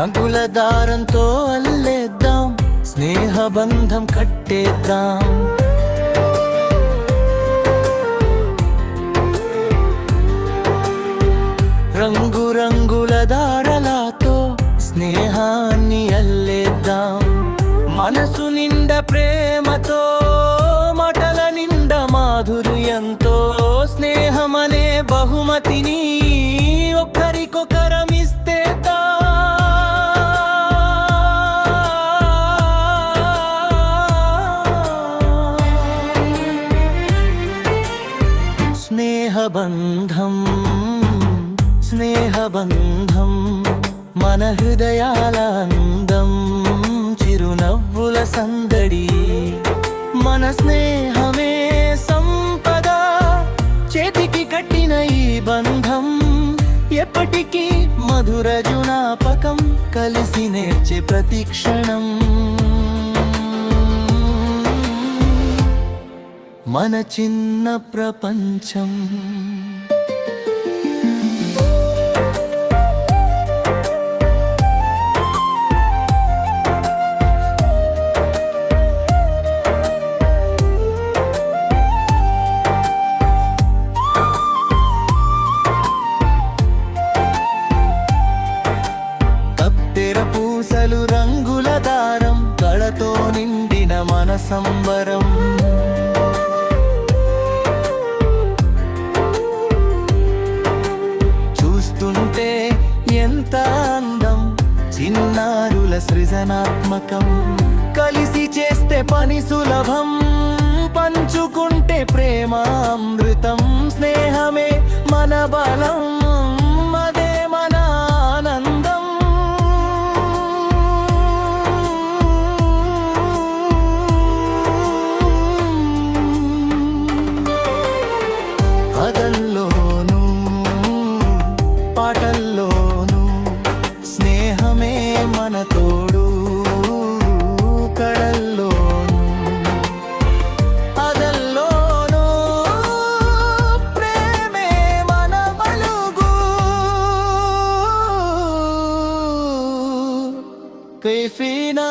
రంగుల దారంతో అల్లేద్దాం, స్నేహబంధం కట్టేద్దాం. రంగురంగుల దారలతో స్నేహాన్ని అల్లేద్దాం. మనసు నిండా ప్రేమతో, మాటల నిండా మాధుర్యంతో, స్నేహమనే బహుమతిని ఒకరికొకరమిస్తే స్నేహబంధం, స్నేహబంధం మన హృదయాల అందం, చిరునవ్వుల సందడి. మన స్నేహమే సంపద, చేతికి కట్టిన ఈ బంధం ఎప్పటికీ మధుర జ్ఞాపకం, కలిసి నేర్చే ప్రతి క్షణం. మన చిన్న ప్రపంచం. పూసలు రంగుల దారం, కళతో నిండిన మన సంబరం. చూస్తుంటే ఎంత అందం, చిన్నారుల సృజనాత్మకం. కలిసి చేస్తే పని సులభం, పంచుకుంటే ప్రేమ అమృతం. స్నేహమే మన బలం, అదే మన ఆనందం. కథల్లోనూ పాటల్లోనూ స్నేహమే మన తోడు. కళల్లోనూ అదల్లోనూ ప్రేమే మన బలుగు. కైఫీనా